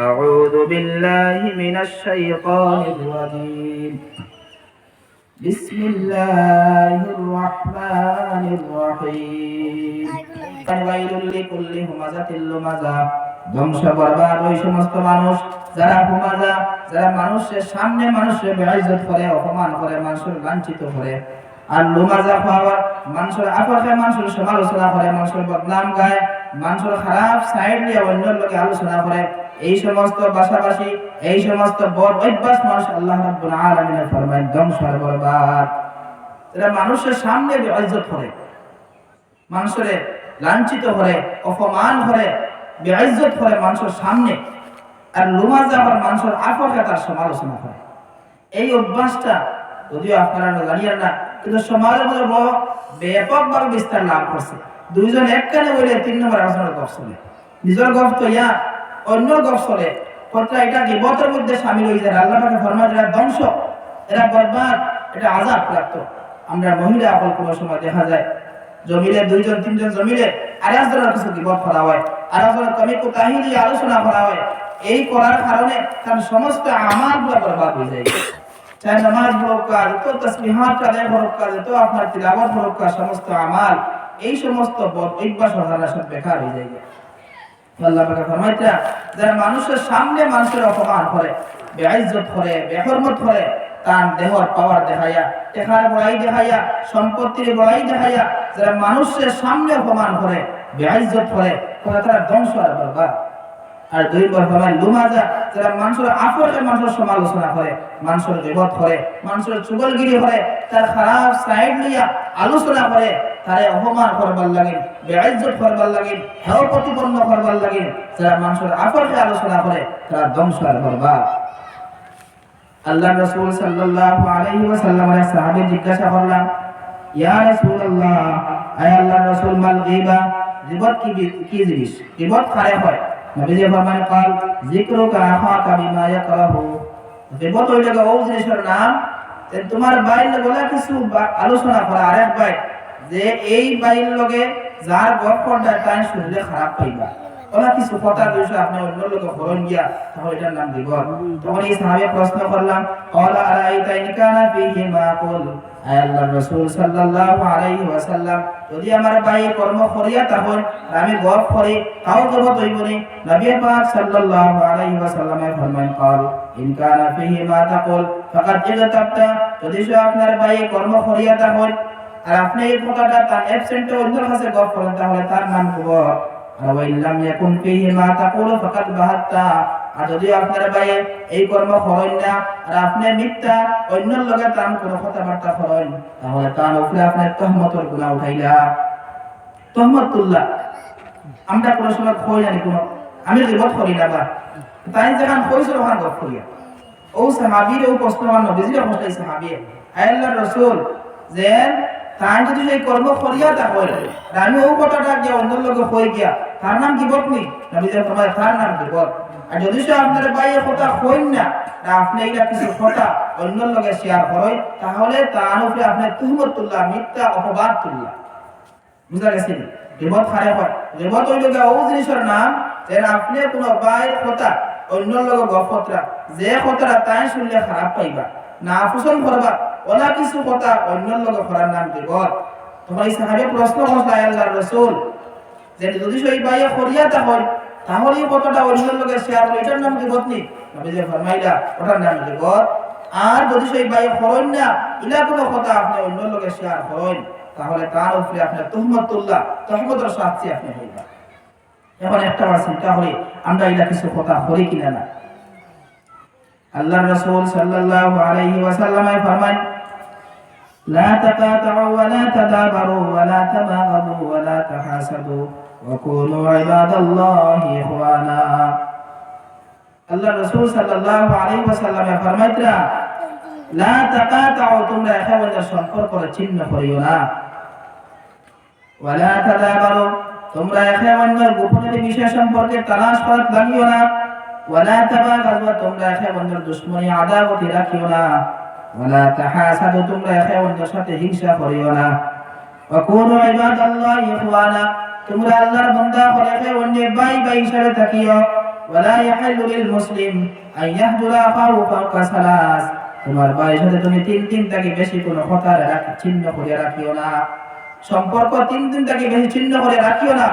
أعوذ بالله من الشيطان الرجيم بسم الله الرحمن الرحيم ويل لكل همزة لمزة ধ্বংস বরবাদ ওই সমস্ত মানুষ যারা হুমাজা, যারা মানুষের সামনে মানুষের বেইজ্জত করে, অপমান করে, মানুষের লাঞ্ছিত করে। আর লুমাজা পাওয়া মানুষের আপরকে মানুষের সমালোচনা করে, মানুষের বদনাম গায়, মানুষের খারাপ সাইড দিয়ে অন্যের লোকে আলোচনা করে। এই সমস্ত পাশাপাশি এই সমস্ত বদ অভ্যাস মানুষ আল্লাহ রাব্বুল আলামিনের ফরমান ধ্বংস আর বরবাদ। যারা মানুষের সামনে বেইজ্জত করে, মানুষের লাঞ্ছিত করে, অপমান করে, বেইজ্জত করে মানুষের সামনে, আর লুমাজা আবার মানুষের আপরকে তার সমালোচনা করে। এই অভ্যাসটা যদিও আপনারা জানিয়েন না, কিন্তু সমাজের মধ্যে বড় ব্যাপকভাবে বিস্তার লাভ করছে। দুইজন এক কানে বলে তিন নম্বর আলোচনার গপ চলে, নিজের গপ তো ইয়া অন্য গপ চলে, কথা এটা গীবতের মধ্যে শামিল হয়ে যায়। আল্লাহ পাকের ফরমান এরা ধ্বংস, এরা বরবাদ, এটা আযাব প্রাপ্ত। আমরা মহিলা আপন কোনো সময় দেখা যায় জমিলে দুইজন তিনজন জমিলে আর একজনের কিছু গীবত করা হয়, আর একজনের কমি কোতাহি দিয়ে আলোচনা করা হয়। এই করার কারণে তার সমস্ত আমালগুলো বরবাদ হয়ে যায়। চাই নামাজ বরকা, যত তাসবিহাত আদায় বরকা, যত আপনার তিলাওয়াত বরকা, সমস্ত আমাল এই সমস্ত বদ অভ্যাস হারা সব বেকার হয়ে যায়। আল্লাহ পাক ফরমাইতা যারা মানুষের সামনে মানুষের অপমান করে, বেইজ্জত করে, বেহরমত করে, তার দেহর পাওয়ার দেখাইয়া, টাকার বড়াই দেখাইয়া, সম্পত্তির বড়াই দেখাইয়া যারা মানুষের সামনে অপমান করে, বেইজ্জত করে, তারা ধ্বংস আর বরবাদ। আর দুই বরফরমান লুমাজা যারা মানুষের আপরকে মানুষের সমালোচনা করে, মানুষের গীবত করে, মানুষের চুগলগিরি করে, তার খারাপ সাইড নিয়ে আলোচনা করে, তারে অপমান করবার লাগে, বেইজ্জত করবার লাগে, হেয় প্রতিপন্ন করবার লাগে। যারা মানুষের আপরকে আলোচনা করে তারা ধ্বংস আর বরবাদ। আল্লাহ রাসূল সাল্লাল্লাহু আলাইহি ওয়াসাল্লামের সাহাবী জিজ্ঞাসা করলেন, ইয়া রাসূলুল্লাহ, আয় আল্লাহর রাসূল, মাল গীবা, গীবত কি জিনিস? গীবত কারে হয়? নবীজি ফরমান, কাল যিকরুকা আখাকা বিমা ইয়াকরাহু। গীবত হইল ও জিনিসের নাম যে তোমার বাইর লগে কিছু আলোচনা করা, আরেক ভাই যে এই বাইর লগে যার গপ করতে তাই শুনলে খারাপ পাইবা, ওলা কিছু কথা দুইশো আপনি অন্য লোকে হরণ গিয়া, তাহলে এটার নাম গীবত। তখন এই সাহাবী প্রশ্ন করলাম, ক্বালা আরাইতা ইন কানা ফীহি মা কুল, আয় আল্লাহর রাসূল সাল্লাল্লাহু আলাইহি ওয়াসাল্লাম, যদি আমার ভাই কর্ম করিয়া তখন আমি গপ করি তাও গীবত হইব নি? নবী পাক সাল্লাল্লাহু আলাইহি ওয়াসাল্লামে ফরমান, ক্বাল ইন কানা ফীহি মা তাকুল ফাকাদ ইগতাবতা, যদি সে আপনার ভাই কর্ম করিয়া তখন আর আপনি এই কথাটা তার অ্যাবসেন্টে অন্যের কাছে গপ করেন, তাহলে তার নাম গীবত। আর ওয়াইল্লাম ইয়াকুন ফীহি মা তাকুল ফাকাদ বাহাত্তা, আর যদি আপনার ভাই এই কর্ম করেন না আর আপনি মিথ্যা অন্যের লগে তার কোনো কথাবার্তা করেন, তাহলে তার উপরে আপনার তহমতের গুনাহ উঠাইলা। তহমত তুললা। আমরা কোনো সময় কই জানি কোনো আমি গীবত করি না, বা তাই যখন কইছিল ওখানে গপ করিয়া ও সাহাবীর ও প্রশ্নমান নবীজির অবস্থায় সাহাবী, আয় আল্লাহর রাসূল, যে তাই যদি সেই কর্ম করিয়া তা করে আমি ও কথাটা যে অন্যের লগে কই গিয়া তার নাম গীবত নি? নবীজি ফরমায় তার নাম গীবত। আর যদি সে আপনার বাইরে কথা কইন না, আপনি এটা কিছু কথা অন্যের লগে শেয়ার করেন, তাহলে তার উপরে আপনার তুহমত তুললা, মিথ্যা অপবাদ তুললা। বুঝা গেছে? গীবত খারে হয়। গীবত হইল ও জিনিসের নাম যে আপনি কোনো বাইর কথা অন্যের লগে গপতরা, যে কথাটা তাই শুনলে খারাপ পাইবা, না পছন্দ করবা, ওলা কিছু কথা অন্যের লগে করার নাম গীবত। তখন এই সাহাবী প্রশ্ন করল, আল্লাহর রাসূল, যে যদি সেই বাইরে করিয়া তা হয় তাহলে এই কথাটা অন্যের লগে শেয়ার করে এটার নাম গীবত নি? নবীজি ফরমাইলা ওটার নাম গীবত। আর যদি সেই বাইরে করেন না, ইলা কোনো কথা আপনি অন্যের লগে শেয়ার করেন, তাহলে তার উপরে আপনার তুহমত তুললা, তহমতের শাস্তি আপনি হইবা। এখন একটা বার চিন্তা করি আমরা ইলা কিছু কথা করি কিনা না। আল্লাহর রাসূল সাল্লাল্লাহু আলাইহি ওয়াসাল্লাম ফরমান, লা তাকাতাউ ওয়া লা তাদাবারু ওয়া লা তাবাগাদু ওয়া লা তাহাসাদু ওয়া কুনু ইবাদাল্লাহি ইখওয়ানা। আল্লাহর রাসূল সাল্লাল্লাহু আলাইহি ওয়াসাল্লাম ফরমাইতরা, লা তাকাতাউ, তোমরা একে অন্যের সম্পর্ক ছিন্ন করিও না, ওয়া লা তাদাবারু, তোমরা একে অন্যের গোপনীয় বিষয় সম্পর্কে তালাশ করা লাগিও না, ওয়া লা তাবাগাদু, তোমরা একে অন্যের দুশমনী আদাওয়াতি রাখিও না, ওয়া লা তাহাসাদু, তোমরা একে অন্যের সাথে হিংসা করিও না, ওয়া কুনু ইবাদাল্লাহি ইখওয়ানা, তোমরা আল্লাহর বান্দা হলে একে অন্যের ভাই ভাই হিসেবে থাকিও। ওয়ালা ইয়াহিল্লু লিল মুসলিম আন ইয়াহজুরা আখাহু ফাওকা সালাস, তোমার ভাইয়ের সাথে তুমি 3 দিন থেকে বেশি কোনো কথা ছিন্ন করে রাখিও না, সম্পর্ক 3 দিন থেকে বেশি ছিন্ন করে রাখিও না।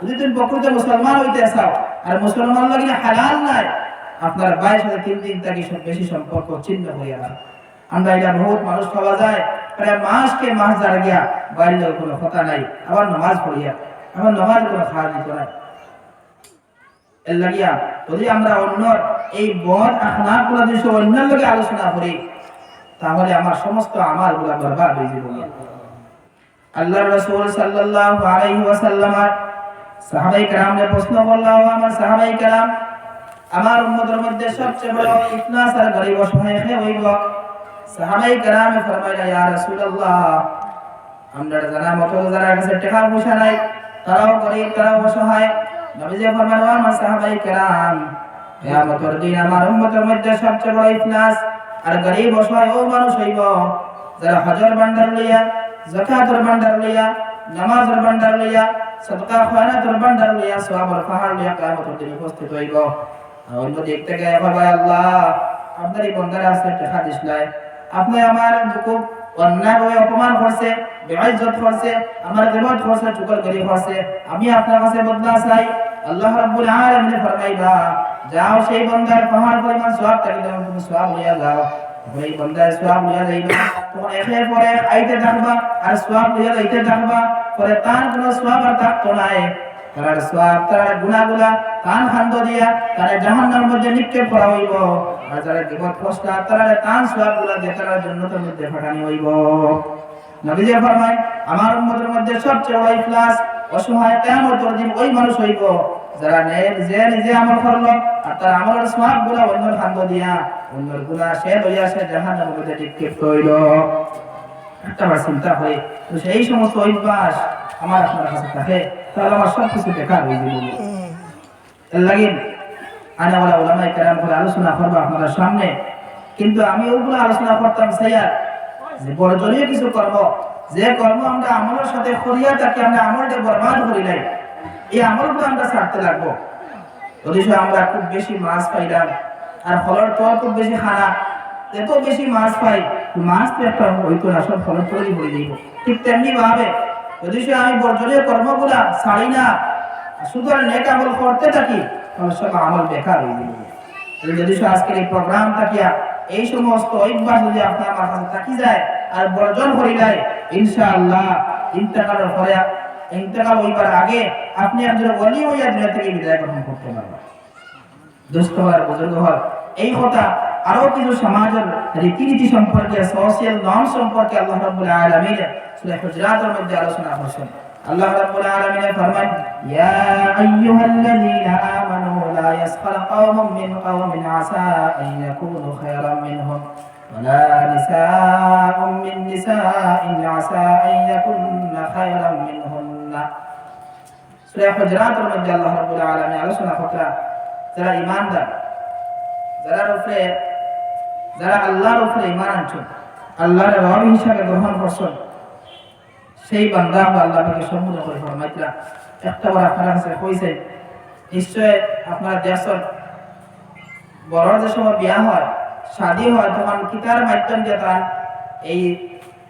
যদি তুমি প্রকৃত মুসলমান হইতে চাও আর মুসলমান লাগিলে হালাল নাই, আপনার ভাইয়ের সাথে 3 দিন থেকে বেশি সম্পর্ক ছিন্ন হয়ে রাখ। আমরা এটা বহুত মানুষ পাওয়া যায়, প্রায় মাসকে মাস যারা গিয়া বাইরের কোনো কথা নাই, আবার নামাজ পড়িয়া আবার নামাজ কোনো খাওয়া দিত নাই। এর লাগিয়া যদি আমরা অন্যর এই বদ আখলাক গুলা যদি অন্যের লগে আলোচনা করি, তাহলে আমার সমস্ত আমাল গুলা বরবাদ হয়ে যাবে। আল্লাহর রাসূল সাল্লাল্লাহু আলাইহি ওয়াসাল্লাম সাহাবায়ে কেরামকে প্রশ্ন করলেন, আমার সাহাবায়ে কেরাম, আমার উম্মতের মধ্যে সবচেয়ে বড় ইখলাস আর গরীব অসহায় কে হইব? সাহাবায়ে কেরাম ফরমাইলেন, ইয়া রাসূলুল্লাহ, আমরা জানা মতো যারা কাছে টাকা পয়সা নাই, তারাও গরীব, তারাও অসহায়। নবীজি ফরমালেন, আমার সাহাবায়ে কেরাম, কিয়ামতের দিন আমার উম্মতের মধ্যে সবচেয়ে বড় ইখলাস আর গরীব অসহায় ও মানুষ হইব যারা হজের ভান্ডার লইয়া, যাকাতের ভান্ডার লইয়া, নামাজের ভান্ডার লইয়া, সদকা খয়রাতের ভান্ডার লইয়া, সওয়াবের পাহাড় লইয়া কিয়ামতের দিন উপস্থিত হইব। অন্য দিক থেকে ভাই আল্লাহ, আপনার এই বান্দারা আজকে টাকা দিছলাই, আপনি আমার খুব অন্যায়ভাবে অপমান করছে, বেইজ্জত করছে, আমার গীবত করছে, চুগলখড়ি করছে, আমি আপনার কাছে বদলা চাই। আল্লাহ রাব্বুল আলামিন ফরমাইবা, যাও সেই বান্দার পাহাড় পরিমাণ সওয়াব থাকে, তুমি সওয়াব লইয়া যাও। এই বান্দার সওয়াব লইয়া যাইবা, তোমার একের পর এক আইতে থাকবা আর সওয়াব লইয়া যাইতে থাকবা, পরে তার কোনো সওয়াব আর থাকতো নাই। তার সওয়াব, তার গুনাহগুলা কান খান্দ দিয়া তারে জাহান্নামের মধ্যে নিক্ষেপ করা হইব। আর যারা গীবত করছে তার কান সওয়াবগুলা দিয়ে তার জান্নাতের মধ্যে পাঠানো হইব। নবীজি ফরমায়, আমার উম্মতের মধ্যে সবচেয়ে বড় ইখলাস অসহায় কিয়ামতের দিন ওই মানুষ হইব যারা নিজে আমল করলো আর তার আমলের সওয়াবগুলা অন্যের খান্দ দিয়া, অন্যের গুনাহ সে লইয়া সে জাহান্নামের মধ্যে নিক্ষেপ হইল। একটা বার চিন্তা করে তো সেই সমস্ত অভ্যাস আমার আপনার কাছে থাকে, তাহলে আমার সব কিছু বেকার হয়ে যাবে। এর লাগে আনাওয়ালা উলামায়ে কেরাম করে আলোচনা করবো আপনাদের সামনে, কিন্তু আমি ওগুলো আলোচনা করতাম স্যার যে বড়জনীয় কিছু কর্ম, যে কর্ম আমরা আমলের সাথে করিয়া থাকি, আমরা আমলটা বরবাদ করি নাই, এই আমলগুলো আমরা ছাড়তে লাগবো। যদি আমরা খুব বেশি মাছ পাইলাম আর ফলের তল খুব বেশি খানা, এত বেশি মাছ পাই, মাছ তো একটা হইতো না, সব ফলের তলই হয়ে যাইব। ঠিক তেমনি ভাবে যদি আমি বর্জনীয় কর্মগুলা ছাড়ি না, শুধু আর নেক আমল করতে থাকি, তাহলে সব আমল বেকার হয়ে যাবে। যদি আজকের এই প্রোগ্রাম থাকিয়া এই সমস্ত অভ্যাস যদি আপনি আমার কাছে থাকি যায় আর বর্জন করি যায়, ইনশাআল্লাহ ইন্তেকালের পরে, ইন্তেকাল হইবার আগে আপনি একজন ওলি হইয়া দুনিয়া থেকে বিদায় গ্রহণ করতে পারবেন। দুস্থ হওয়ার, বুজুর্গ হওয়ার, এই কথা আরো কিছু সমাজের রীতিনীতি সম্পর্কে, সোশ্যাল নর্ম সম্পর্কে আল্লাহ রাব্বুল আলামিন সূরা হুজুরাতের মধ্যে আলোচনা করেছেন। আল্লাহ রাব্বুল আলামিন ফরমান, ইয়া আইয়ুহাল্লাযীনা আমানু লা ইয়াসখার কওমুম মিন কওমিন আসা আন ইয়াকুনু খায়রাম মিনহুম ওয়ালা নিসাa'উম মিন নিসাa'ইন আসা আন ইয়াকুননা খায়রাম মিনহুন্না। সূরা হুজুরাতের মধ্যে আল্লাহ রাব্বুল আলামিন আলোচনা করেন যারা ঈমানদার, যারা আল্লাহর উপরে ঈমান আনছেন, আল্লাহর রব হিসাবে গ্রহণ করছেন, সেই বান্দা আল্লাহকে সম্মুখ করে ফরমাইতরা একটা বার আপনার কাছে কইছে, নিশ্চয় আপনারা দেখছেন বড় যে সময় বিয়া হয়, শাদী হয়, তখন কিতার মাধ্যম দিয়ে তার এই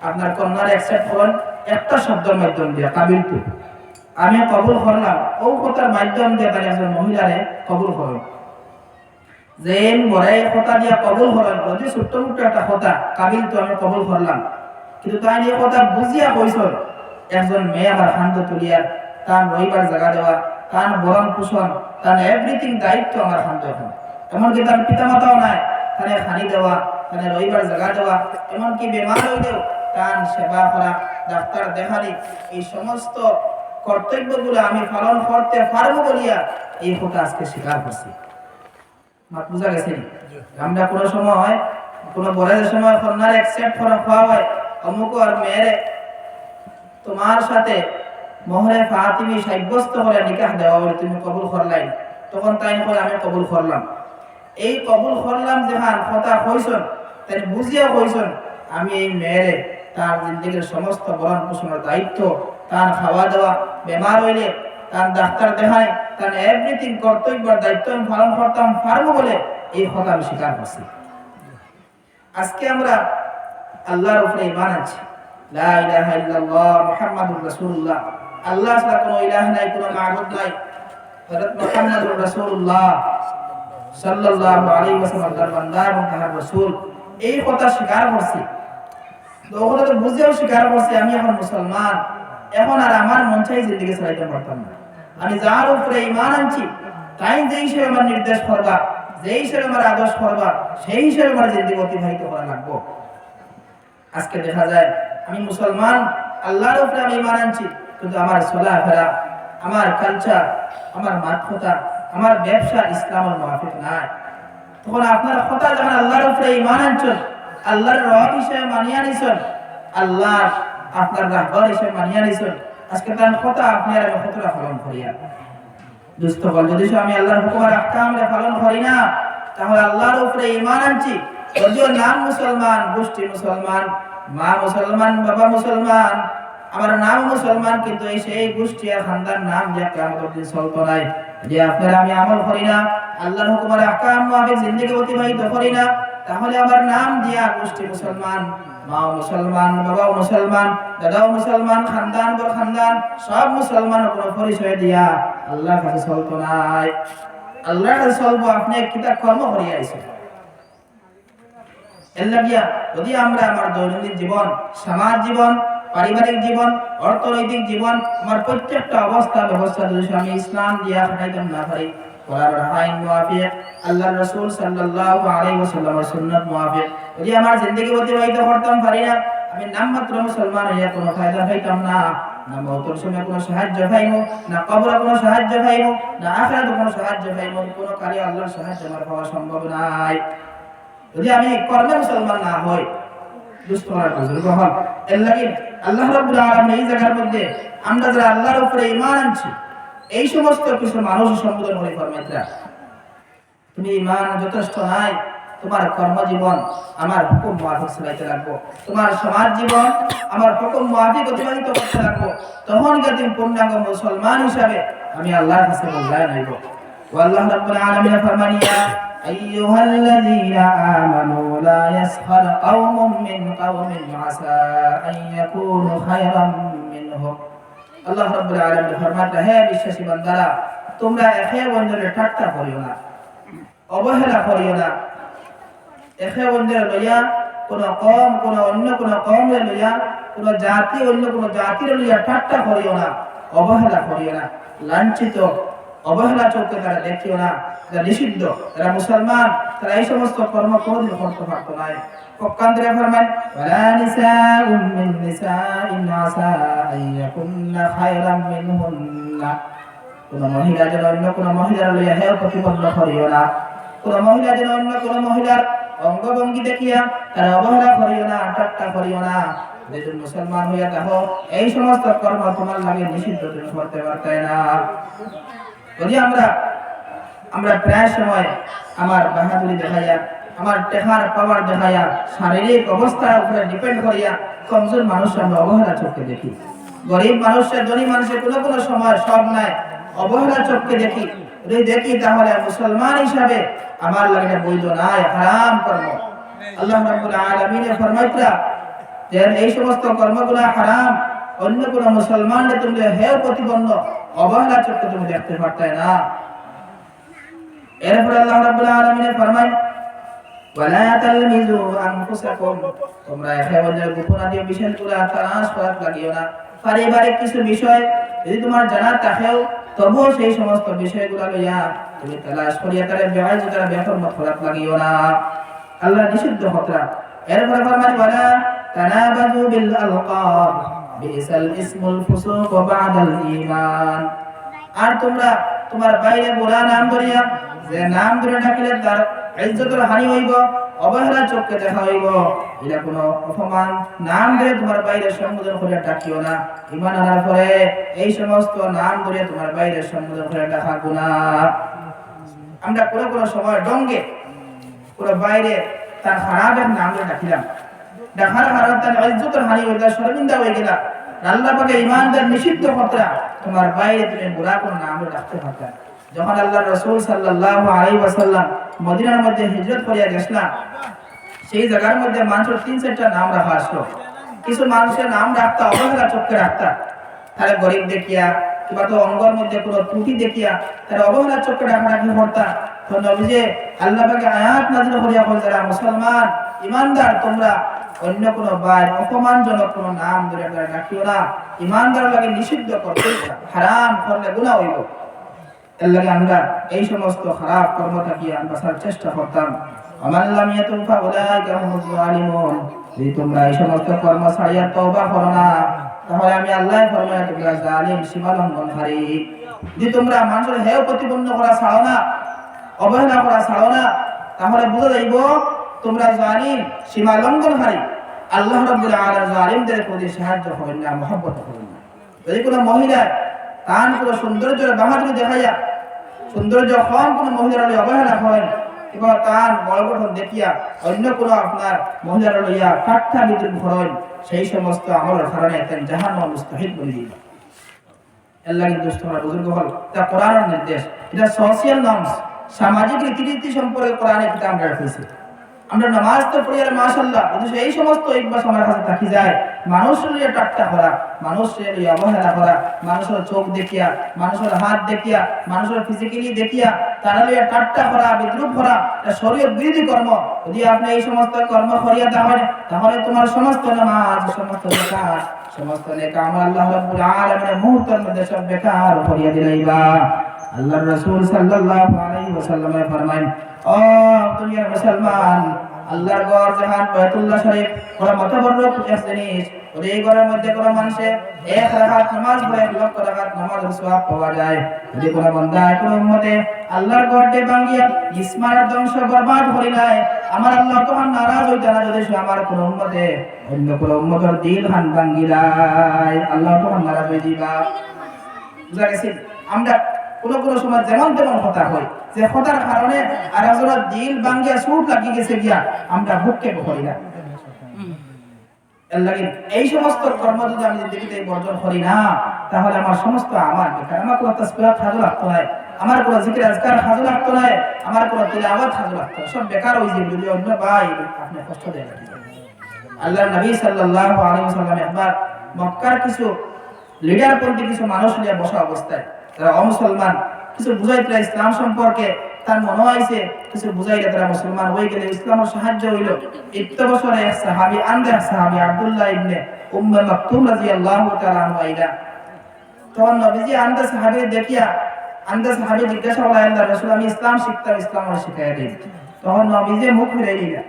আপনার কন্যার অ্যাকসেপ্ট করেন একটা শব্দের মাধ্যম দিয়ে, কাবিল তু, আমি কবুল করলাম, ও কথার মাধ্যম দিয়ে তার একজন মহিলারে কবুল করেন। যে বড় কথা দিয়া কবুল করেন, যদি ছোট্ট মোট্ট একটা কথা, কাবিল তো আমি কবুল করলাম, কিন্তু তাই এই কথা বুঝিয়া কইছেন একজন মেয়ে আমার খান্দ তুলিয়া তার রইবার জায়গা দেওয়া, তার বরণ পোষণ, তার এভরিথিং দায়িত্ব আমার খান্দ। এখন এমনকি তার পিতা মাতাও নাই, তাহলে খানি দেওয়া, তাহলে রইবার জায়গা দেওয়া, এমনকি বেমার হইলেও তার সেবা করা, ডাক্তার দেখানি, এই সমস্ত কর্তব্যগুলো আমি পালন করতে পারবো বলিয়া এই কথা আজকে স্বীকার করছি। বুঝা গেছে? আমরা কোনো সময় কোনো বড়ের সময় কন্যার অ্যাকসেপ্ট করা খাওয়া হয়, অমুক আর মেয়েরে তোমার সাথে মোহরে ফাতিমি সাব্যস্ত করে নিকাহ দেওয়া বলে তুমি কবুল করলাই, তখন তাই করে আমি কবুল করলাম। এই কবুল করলাম যেখান কথা কইছেন, তাই বুঝিয়া কইছেন আমি এই মেয়েরে তার জিন্দগির সমস্ত ভরণ পোষণের দায়িত্ব, তার খাওয়া দাওয়া, বেমার হইলে তার ডাক্তার দেখায়, কারণ এভরিথিং কর্তব্য দায়িত্ব আমি পালন করতাম পারবো বলে এই কথা আমি স্বীকার করছি। আজকে আমরা আল্লাহর উপরে ঈমান আনছি, লা ইলাহা ইল্লাল্লাহ মুহাম্মাদুর রাসূলুল্লাহ, আল্লাহ ছাড়া কোনো ইলাহ নাই, কোনো মাবুদ নাই, হযরত মুহাম্মাদুর রাসূলুল্লাহ সাল্লাল্লাহু আলাইহি ওয়াসাল্লাম তার বান্দা এবং তার রাসূল, এই কথা স্বীকার করছি। তো ওখানে তো বুঝেও স্বীকার করছি আমি এখন মুসলমান, এখন আর আমার মন চাই জিন্দেগি চালাইতে পারতাম না। আমি যার উপরে ঈমান আনছি তাই যে হিসেবে আমার নির্দেশ করবা, যে হিসেবে আমার আদর্শ করবা, সেই হিসেবে আমার জিন্দেগি অতিবাহিত করা লাগবো। আজকে দেখা যায় আমি মুসলমান, আল্লাহর উপরে আমি ঈমান আনছি, কিন্তু আমার চলাফেরা, আমার কালচার, আমার মানসিকতা, আমার ব্যবসা ইসলামের মুআফিক নাই। তখন আপনার কথা যখন আল্লাহর উপরে ঈমান আনছেন, আল্লাহর রব হিসেবে মানিয়া নিছেন, আল্লাহ আপনার রাহবার হিসেবে মানিয়া নিছেন, আজকে তার কথা আপনি আর আমি কতটা পালন করিয়া দুস্থ বল। যদি আমি আল্লাহর হুকুম আর আহকাম পালন করি না, তাহলে আল্লাহর উপরে ঈমান আনছি, যদিও নাম মুসলমান, গোষ্ঠী মুসলমান, মা মুসলমান, বাবা মুসলমান, আমার নাম মুসলমান, কিন্তু এই সেই গোষ্ঠী আর খানদান নাম যে কিয়ামতের দিন চলতো নাই। যে আপনারা আমি আমল করি না, আল্লাহর হুকুম আর আহকাম মুতাবিক জিন্দেগি অতিবাহিত করি না, তাহলে আমার নাম দিয়া গোষ্ঠী মুসলমান, মা মুসলমান, বাবা মুসলমান, দাদাও মুসলমান, খানদান বর খানদান সব মুসলমান কোনো পরিচয় দিয়া আল্লাহর কাছে চলতো নাই। আল্লাহর কাছে চলবো আপনি কিতা কর্ম করিয়া আইছেন। এল্লাগিয়া যদি আমরা আমার দৈনন্দিন জীবন, সমাজ জীবন, পারিবারিক জীবন, অর্থনৈতিক জীবন, আমার প্রত্যেকটা অবস্থা ব্যবস্থা যদি আমি ইসলাম দিয়া খাটাইতাম না পারি, কোরআনের আইন মুআফিক, আল্লাহর রাসূল সাল্লাল্লাহু আলাইহি ওয়াসাল্লামের সুন্নাত মুআফিক যদি আমার জিন্দেগি অতিবাহিত করতাম পারি না, আমি নামমাত্র মুসলমান হইয়া কোনো ফায়দা পাইতাম না, না মওতের সময় কোনো সাহায্য পাইবো, না কবরে কোনো সাহায্য পাইবো, না আখিরাতে কোনো সাহায্য পাইবো, কোনো কালে আল্লাহর সাহায্য আমার পাওয়া সম্ভব নাই। যদি আমি কর্মে মুসলমান না হই, দুষ্কর্মের বুজুর্গ হন। এর লাগি আল্লাহ রাব্বুল আলামিন এই জায়গার মধ্যে আমরা যারা আল্লাহর উপরে ঈমান আনছি, এই সমস্ত কিছু মানুষ সম্বোধন করে ফরমাইতরা, তুমি ঈমান যথেষ্ট নাই, তোমার কর্মজীবন আমার হুকুম মুআফিক চালাইতে লাগবো, তোমার সমাজ জীবন আমার হুকুম মুআফিক অতিবাহিত করতে লাগবো, তখন গিয়ে তুমি পূর্ণাঙ্গ মুসলমান হিসাবে আমি আল্লাহর কাছে মূল্যায়ন হইব। আল্লাহ রাব্বুল আলামিন ফরমান, ইয়া আইয়ুহাল্লাযীনা আমানু লা ইয়াসখার কওমুম মিন কওমিন আসা আন ইয়াকুনু খায়রাম মিনহুম। আল্লাহ রাব্বুল আলামিন ফরমান, হে বিশ্বাসী বান্দারা, তোমরা একে অন্যের ঠাট্টা করিও না, অবহেলা করিও না, একে অন্যের লইয়া কোন কম কোন অন্য কোন কমের লইয়া, কোন জাতি অন্য কোন জাতির লইয়া ঠাট্টা করিও না, অবহেলা করিও না, লাঞ্ছিত অবহেলা চোখে তারা দেখিও না, যারা নিষিদ্ধ, যারা মুসলমান, তারা এই সমস্ত কর্ম কোনদিন করতে পারতো না। পক্ষান্তরে ফরমান, ওয়ালা নিসাউম মিন নিসাইন আসা আন ইয়াকুননা খায়রাম মিনহুন্না, কোন মহিলা যেন অন্য কোন মহিলার লইয়া হেয় প্রতিপন্ন করিও না, কোন মহিলা যেন অন্য কোন মহিলার অঙ্গভঙ্গি দেখিয়া তারা অবহেলা করিও না, ঠাট্টা করিও না। যদি মুসলমান হইয়া দেখো এই সমস্ত কর্ম তোমার লাগে নিষিদ্ধ, তুমি করতে পারতে না। যদি আমরা প্রায় সময় আমার বাহাদুরি দেখাইয়া, আমার টেকার পাওয়ার দেখাইয়া, শারীরিক অবস্থার উপরে ডিপেন্ড করিয়া কমজোর মানুষ আমরা অবহেলা চোখে দেখি, গরিব মানুষের, ধনী মানুষের কোনো কোনো সময় সব নাই, অবহেলা চোখে দেখি, যদি দেখি তাহলে মুসলমান হিসাবে আমার লাগে বৈধ নাই, হারাম কর্ম। আল্লাহ রাব্বুল আলামিন ফরমাইতরা যে এই সমস্ত কর্মগুলো হারাম, অন্য কোন মুসলমানকে তুমি হেয় প্রতিপন্ন অবহেলা চোখে তুমি দেখতে পারতে না। এরপর আল্লাহ রাব্বুল আলামিন ফরমায়, ওয়ালা তালমিজু আনফুসাকুম, তোমরা একে অন্যের গোপনীয় বিষয়গুলো তালাশ করার লাগিও না। পারিবারিক কিছু বিষয় যদি তোমার জানা থাকেও, তবুও সেই সমস্ত বিষয়গুলো লইয়া তুমি তালাশ করিয়া তারে বেআইজ তারা বেফরমাত করার লাগিও না, আল্লাহ নিষিদ্ধ হতরা। এরপর ফরমায়, ওয়ালা তানাবাজু বিল আলকাব বিসাল ইসমুল ফুসুক বাদাল ঈমান, আর তোমরা তোমার বাইরে বুরা নাম ধরিয়া, যে নাম ধরে ডাকিলে তার ইজ্জতের হানি হইব, অবহেলা চোখে দেখা হইব, এটা কোনো অপমান। নাম ধরে তোমার বাইরে সম্বোধন করে ডাকিও না, ঈমান আনার পরে এই সমস্ত নাম ধরে তোমার বাইরে সম্বোধন করে ডাকা গুনাহ। আমরা কোনো সময় ডঙ্গে পুরো বাইরে তার খারাপের নাম ধরে ডাকিলাম, ডাকার কারণে তার ইজ্জতের হানি হইল, শর্মিন্দা হয়ে গেলা। আল্লাহ পাকে ঈমানদার নিষিদ্ধ কথা, তোমার বাইরে তুমি বুরা কোন নাম ধরে ডাকতে পারতা, যখন আল্লাহর রাসূল সাল্লাল্লাহু আলাইহি ওয়াসাল্লাম মদিনার মধ্যে হিজরত করিয়া গেছলেন, সেই জায়গার মধ্যে মানুষের 3-4টা নাম রাখা আসলো। কিছু মানুষের নাম রাখতা অবহেলা চোখে রাখতা, তারা গরিব দেখিয়া কিংবা তো অঙ্গর মধ্যে কোনো ত্রুটি দেখিয়া তারা অবহেলা চোখে রাখারাখি করতা। তো নবীজি আল্লাহ পাকে আয়াত নাযিল করিয়া বলেন, যারা মুসলমান ইমানদার তোমরা অন্য কোনো বাইর অপমানজনক কোনো নাম ধরে রাখিও না, ইমানদার লাগে নিষিদ্ধ করতে, হারাম করলে গুনাহ হইব। এর লাগে আমরা এই সমস্ত খারাপ কর্ম থেকে বাঁচার চেষ্টা করতাম। আমার লাম ইয়াতুব ফাউলাইকা হুমুজ জালিমুন, যদি তোমরা এই সমস্ত কর্ম ছাড়িয়া তওবা করো না, তাহলে আমি আল্লাহ ফরমায় তোমরা জালিম সীমা লঙ্ঘনকারী। যদি তোমরা মানুষের হেয় প্রতিপন্ন করা ছাড়ো না, অবহেলা করা ছাড়ো না, তাহলে বুঝা যাইব তোমরা জালিম সীমা লঙ্ঘনকারী। আল্লাহ রাব্বুল আলামিন জালিমদের প্রতি সাহায্য করেন না, মহব্বত করেন না। যদি কোনো মহিলা তার কোনো সৌন্দর্যের বাহাদুরি দেখাইয়া সৌন্দর্য কম কোনো মহিলার অবহেলা করেন এবং তার বড় গঠন দেখিয়া অন্য কোনো আপনার মহিলার লইয়া ঠাট্টা বিদ্রুপ করেন, সেই সমস্ত আমলের কারণে তার জাহান্নাম মুস্তাহিক বলে দিবেন। আল্লাহ কিন্তু তোমরা বুজুর্গ হল, এটা কোরআনের নির্দেশ, এটা সোশিয়াল নর্মস, সামাজিক রীতিনীতি সম্পর্কে কোরআনে কিতাব আমরা রেখেছি। আমরা নামাজ তো পড়ি আর মাশাআল্লাহ, কিন্তু এই সমস্ত একবার আমার কাছে থাকি যায় মানুষের লিয়ে টাট্টা করা, মানুষের লিয়ে অবহেলা করা, মানুষের চোখ দেখিয়া, মানুষের হাত দেখিয়া, মানুষের ফিজিক্যালি দেখিয়া তারা লিয়ে টাট্টা করা, বিদ্রুপ করা, এটা শরীয়ত বিরোধী কর্ম। যদি আপনি এই সমস্ত কর্ম করিয়া তাহলে তোমার সমস্ত নামাজ, সমস্ত যাকাত, সমস্ত নেক আমল আল্লাহ রাব্বুল আলামিনের মুহূর্তের মধ্যে সব বেকার করিয়া দিলাইবা। আল্লাহর রাসূল সাল্লাল্লাহু আলাইহি ওয়াসাল্লাম ফরমায়, ও দুনিয়ার মুসলমান, আল্লাহর ঘর জাহান বাইতুল্লাহ শরীফ বড় মতবরক এক জিনিস। এই ঘরের মধ্যে কোনো মানুষে এক রাকাত নামাজ পড়ে 1 লক্ষ রাকাত নামাজের সওয়াব পাওয়া যায়। যদি কোনো বান্দা কোনো উম্মতে আল্লাহর ঘরটি ভাঙিয়া ইসমার ধ্বংস বরবাদ করি নাই, আমার আল্লাহ তখন নারাজ হইতা না। যদি সে আমার কোনো উম্মতে অন্য কোনো উম্মতের দিল হান ভাঙিলাই, আল্লাহ তখন নারাজ হয়ে দিবা। বুঝা গেছে? আমরা কোনো কোনো সময় যেমন তেমন কথা হয়, যে কথার কারণে আর একজনের দিল ভাঙ্গিয়া সুট লাগিয়ে গেছে গিয়া আমরা বুককে করি না। এই সমস্ত কর্ম যদি আমি জিন্দেগিতে বর্জন করি না, তাহলে আমার সমস্ত আমার বেকার। আমার কোনো তাসবিহ খাজু লাগতো না, আমার কোনো জিকির আজকার খাজু লাগতো না, আমার কোনো তিলাওয়াত খাজু লাগতো না, সব বেকার হয়ে যাবে যদি অন্য ভাই আপনি কষ্ট দেয়। আল্লাহর নবী সাল্লাল্লাহু আলাইহি ওয়াসাল্লাম একবার মক্কার কিছু লিডারপন্থী কিছু মানুষ নিয়ে বসা অবস্থায়, তারা অমুসলমান, কিছু বুঝাইতে ইসলাম সম্পর্কে তার মনে হয়েছে, কিছু বুঝাইলে তারা মুসলমান হয়ে গেলে ইসলামের সাহায্য হইল। 1 বছরে এক সাহাবী সাহাবী আব্দুল্লাহ ইবনে উম্মে মাকতুম রাদিয়াল্লাহু তাআলা আনহু আইলা। তখন নবীজি সাহাবী দেখিয়া সাহাবী জিজ্ঞাসা করলেন, আল্লাহর রাসূল, আমি ইসলাম শিখতাম, ইসলাম শিখাইয়া দিন। তখন নবীজি মুখ ফিরাই দিলেন।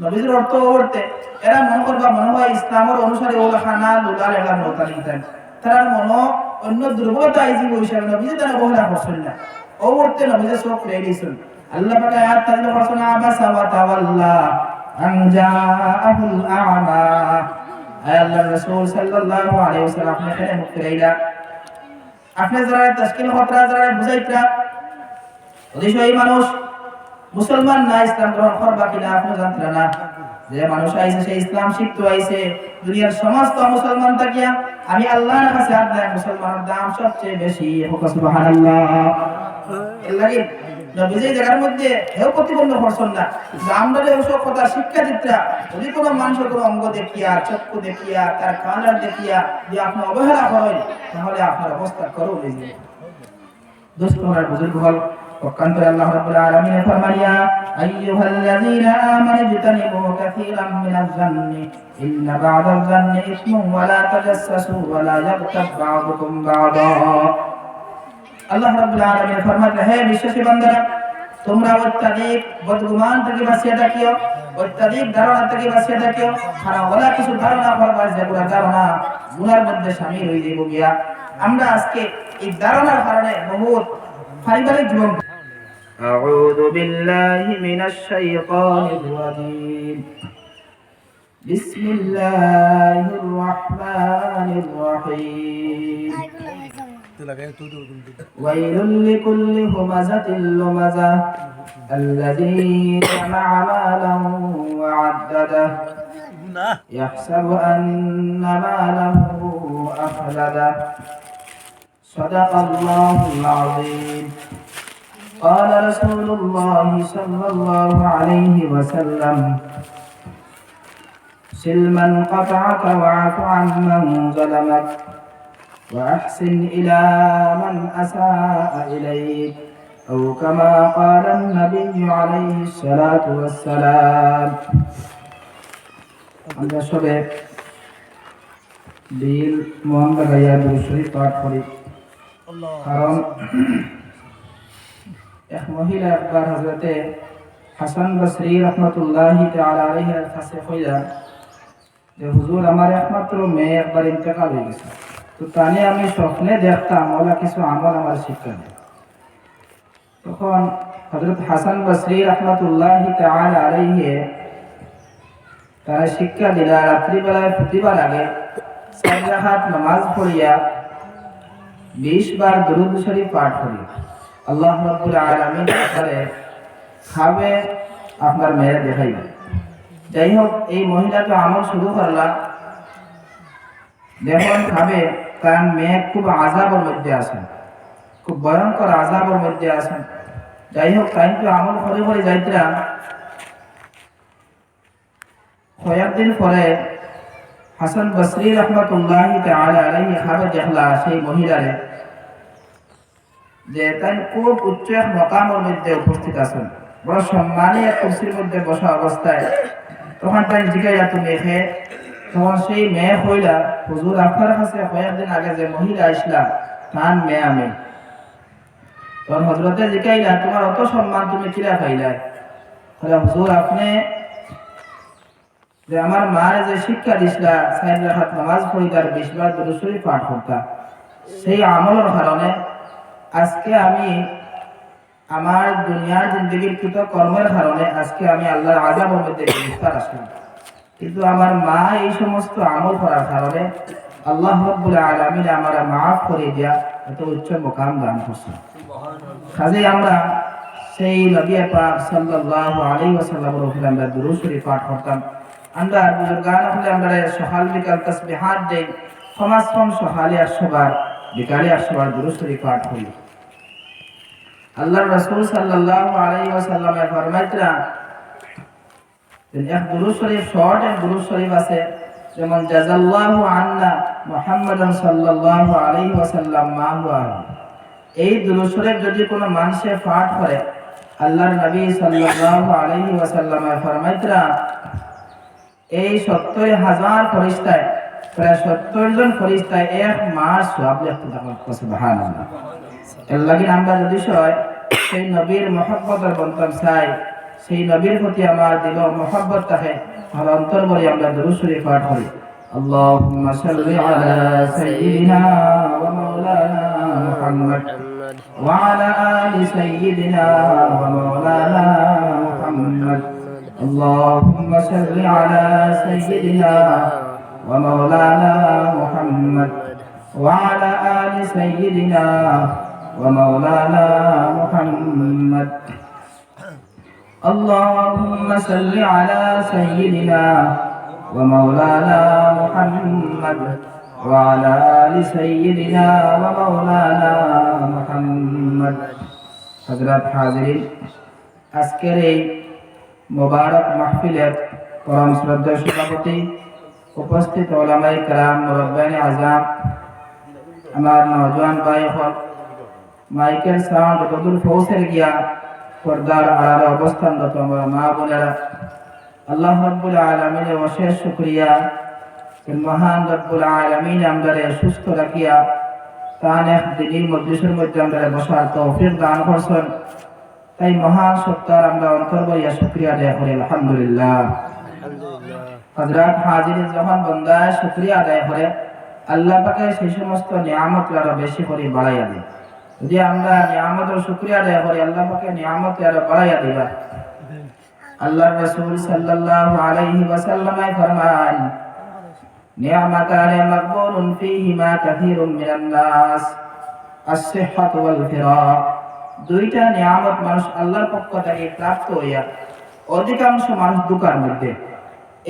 নবীজির অর্থ করতে এরা মনে হয় ইসলামের অনুসারী ওলা খানা লুলাল এলা নতালি দেন, তার মনো অন্য দুর্বলতা আইজি হিসাবে নবীজি তারা অবহেলা করছেন না। ও করতে নবীজি সব ফিরাই দিয়েছেন। আল্লাহ পাক আয়াত নাযিল করেছেন, আবাসা ওয়া তাওয়াল্লা আন জাআহুল আ'মা। আল্লাহর রাসূল সাল্লাল্লাহু আলাইহি ওয়াসাল্লাম আপনি এখানে মুখ ফিরাইলা, আপনি যারা তাশকিল হতরা যারা বুঝাইতরা ওই মানুষ মুসলমান না, ইসলাম গ্রহণ করবা কিনা আপনি জানতেন না। যে মানুষ আইছে সে ইসলাম শিখতে আইছে, দুনিয়ার সমস্ত মুসলমান থাকিয়া আমি আল্লাহর কাছে আর দেয় মুসলমানের দাম সবচেয়ে বেশি। সুবহানাল্লাহ। এর লাগি নবীজি জায়গার মধ্যে হেও প্রতিপন্ন করছেন না যে আমরা ওসব কথা শিক্ষা দিতরা। যদি কোনো মানুষের কোনো অঙ্গ দেখিয়া, চক্ষু দেখিয়া, তার কালার দেখিয়া যে আপনি অবহেলা করেন, তাহলে আপনার অবস্থা করো বুঝে দোস্ত আমার বুজুর্গ হল। وقال الله رب العالمين فرمایا ايها الذين امنوا اجتنبوا كثيرا من الظن ان بعض الظن اثم ولا تجسسوا ولا يغتب بعضكم بعضا। আল্লাহ রাব্বুল আলামিন ফরমাতে, হে বিশ্বাসী বান্দারা, তোমরা অত্যাধিক বদগুমান থেকে বাঁচিয়ে থাকিও, অত্যাধিক ধারণা থেকে বাঁচিয়ে থাকিও। খারাপ বলা কিছু ধারণা করবা, যেগুলো ধারণা গুনার মধ্যে শামিল হয়ে যাইব গিয়া। আমরা আজকে এই ধারণার কারণে বহুত পারিবারিক জীবন। أعوذ بالله من الشيطان الرجيم. بسم الله الرحمن الرحيم. ويل لكل همزة لمزة الذي جمع مالا وعدده يحسب أن ماله أخلده صدق الله العظيم. قال رسول الله صلى الله عليه وسلم: سل من قطعك واعف عمن ظلمك وأحسن إلى من أساء إليك، أو كما قال النبي عليه الصلاة والسلام. আমরা সবে দিল মন লাগাইয়া দুরূদ শরীফ পাঠ করি, কারণ এক মহিলা একবার হযরতে হাসান বসরি রহমাতুল্লাহি তাআলা আলাইহির কাছে কইলা যে হুজুর, আমার একমাত্র মেয়ে একবার ইন্তেকাল হয়ে গেছে, তো তানে আমি স্বপ্নে দেখতাম ওলা কিছু আমল আমার শিক্ষা দেয়। তখন হযরত হাসান বসরি রহমাতুল্লাহি তাআলা আলাইহি তারা শিক্ষা দিলা, রাত্রিবেলায় ফুটিবার আগে 4 রাকাত নামাজ পড়িয়া 20 বার দুরূদ শরীফ পাঠ করি। আল্লাহ রাব্বুল আলামিন করে খাবে আপনার মেয়ে দেখাইবে। যাই হোক, এই মহিলা তো আমল শুরু করলা, দেখুন খাবে তার মেয়ে খুব আযাবের মধ্যে আছে, খুব ভয়ঙ্কর আযাবের মধ্যে আছে। যাই হোক, তাই তো আমল করে করে যাইতরা। কয়েকদিন পরে হাসান বসরি রহমাতুল্লাহি তাআলা আলাইহি খাবে দেখলা সেই মহিলারে যে তাই খুব উচ্চ এক মকামের মধ্যে উপস্থিত আছেন, বড় সম্মানী এক কুরসির মধ্যে বসা অবস্থায়। তখন তাই জিজ্ঞাসা তুমি এখে, তখন সেই মেয়ে কইলা, হুজুর আপনার কাছে কয়েকদিন আগে যে মহিলা আসলা তার মেয়ে আমি। তখন হযরতে জিজ্ঞাসা, তোমার অত সম্মান তুমি কিরা পাইলা? হুজুর, আপনি যে আমার মায়ের যে শিক্ষা দিছিলা 4 রাকাত নামাজ পড়ি তার 20 বার দুরূদ শরীফ পাঠ করতা, সেই আমলের কারণে আজকে আমি আমার দুনিয়ার জিন্দগির কৃত কর্মের কারণে আজকে আমি আল্লাহর আযাবের মধ্যে গ্রেফতার আসলাম। কিন্তু আমার মা এই সমস্ত আমল করার কারণে আল্লাহ রাব্বুল আলামিন আমারে মাফ করে দিয়া এত উচ্চ মুকাম দান করছেন। কাজেই আমরা সেই নবী পাক সাল্লাল্লাহু আলাইহি ওয়াসাল্লামের উপরে আমরা দুরূদ শরীফ পাঠ করতাম। আমরা বুজুর্গান হলে আমরা সকাল বিকাল তাসবিহাত দেই, সমাজ কম সকালে 100 বার, বিকালে 100 বার দুরূদ শরীফ পাঠ করি। আল্লাহর রাসূল সাল্লাল্লাহু আলাইহি ওয়াসাল্লামে ফরমাইতরা এক দুরূদ শরীফ, শর্ট এক দুরূদ শরীফ আছে, যেমন জাযাল্লাহু আন্না মুহাম্মাদান সাল্লাল্লাহু আলাইহি ওয়াসাল্লাম মা হুয়া। এই দুরূদ শরীফ যদি কোনো মানুষে পাঠ করে, আল্লাহর নবী সাল্লাল্লাহু আলাইহি ওয়াসাল্লামে ফরমাইতরা এই 70,000 ফেরেশতায়, প্রায় 70 জন ফেরেশতায় এক মাস সওয়াব লিখতে থাকে। সুবহানাল্লাহ। এর লাগি আমরা যদি সেই নবীর মহব্বতের বন্ধন চাই, সেই নবীর প্রতি আমার দিল মহব্বত থাকে, আর অন্তর বলে আমরা দুরূদ শরীফ পাঠ করি। আল্লাহুম্মা সাল্লি আলা সাইয়্যিদিনা ওয়া মাওলানা মুহাম্মদ ওয়া আলা আলি সাইয়্যিদিনা ওয়া মাওলানা মুহাম্মদ। আল্লাহুম্মা সাল্লি আলা সাইয়্যিদিনা ওয়া মাওলানা মুহাম্মদ ওয়া আলা আলি সাইয়্যিদিনা ومولانا محمد. اللهم صل على سيدنا ومولانا محمد وعلى آل سيدنا ومولانا محمد. حضرات হাজিরিন, আজকের এই মোবারক মাহফিলের পরম শ্রদ্ধেয় সভাপতি, উপস্থিত উলামায়ে কেরাম, মুরব্বিয়ানে আযম, আমার নওজোয়ান ভাই হল, মাইকেল সাউন্ড যতদূর পৌঁছে গিয়া পর্দার আড়ালে অবস্থানরত আমার মা বোনেরা, আল্লাহ রাব্বুল আলামিনের অশেষ শুকরিয়া। মহান রাব্বুল আলামিন আমাদের সুস্থ রাখিয়া তার এক দিনের মজলিসের মধ্যে আমাদের বসার তৌফিক দান করছেন। তাই মহান সত্তার আমরা অন্তর বইয়া শুকরিয়া আদায় করি, আলহামদুলিল্লাহ। হযরত হাজিরিন, যখন বান্দা শুকরিয়া আদায় করে, আল্লাহ পাকে সেই সমস্ত নিয়ামত আরো বেশি করে বাড়াইয়া দেয়। যদি আমরা নিয়ামতের শুকরিয়া আদায় করি, আল্লাহ পাকে নিয়ামত আরো বাড়াইয়া দিবা। আল্লাহর রাসূল সাল্লাল্লাহু আলাইহি ওয়াসাল্লাম ফরমান, নিয়ামাতানে মাকবুলুন ফীহিমা কাসীরুম মিনান নাস, আস-সিহহাতু ওয়াল ফিরাক। দুইটা নিয়ামত মানুষ আল্লাহর পক্ষ থেকে প্রাপ্ত হইয়া অধিকাংশ মানুষ দুঃখের মধ্যে।